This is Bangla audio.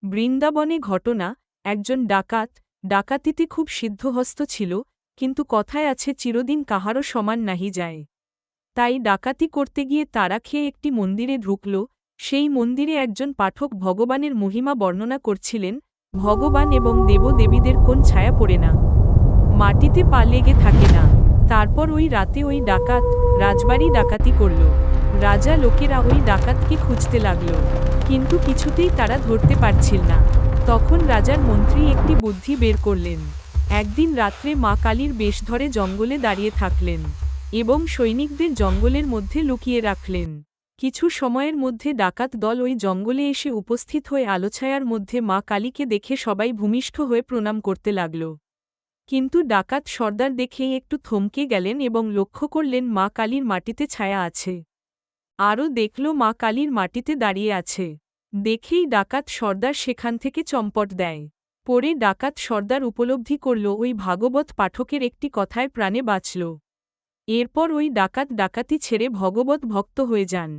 বৃন্দাবনে ঘটনা, একজন ডাকাত, ডাকাতিতে খুব সিদ্ধহস্ত ছিল, কিন্তু কথায় আছে চিরদিন কাহারও সমান নাহি যায়। তাই ডাকাতি করতে গিয়ে তাড়া খেয়ে একটি মন্দিরে ঢুকল। সেই মন্দিরে একজন পাঠক ভগবানের মহিমা বর্ণনা করছিলেন, ভগবান এবং দেবদেবীদের কোন ছায়া পড়ে না, মাটিতে পা লেগে থাকে না। তারপর ওই রাতে ওই ডাকাত রাজবাড়ি ডাকাতি করল। রাজা লোকেরা ওই ডাকাতকে খুঁজতে লাগল, কিন্তু কিছুতেই তারা ধরতে পারছিল না। তখন রাজার মন্ত্রী একটি বুদ্ধি বের করলেন। একদিন রাত্রে মা কালীর বেশ ধরে জঙ্গলে দাঁড়িয়ে থাকলেন এবং সৈনিকদের জঙ্গলের মধ্যে লুকিয়ে রাখলেন। কিছু সময়ের মধ্যে ডাকাত দল ওই জঙ্গলে এসে উপস্থিত হয়ে আলোছায়ার মধ্যে মা কালীকে দেখে সবাই ভূমিষ্ঠ হয়ে প্রণাম করতে লাগল। কিন্তু ডাকাত সর্দার দেখেই একটু থমকে গেলেন এবং লক্ষ্য করলেন মা কালীর মাটিতে ছায়া আছে। আরও দেখল মা কালীর মাটিতে দাঁড়িয়ে আছে। দেখেই ডাকাত সর্দার সেখান থেকে চম্পট দেয়। পরে ডাকাত সর্দার উপলব্ধি করল ওই ভাগবত পাঠকের একটি কথায় প্রাণে বাঁচল। এরপর ওই ডাকাত ডাকাতি ছেড়ে ভগবত ভক্ত হয়ে যান।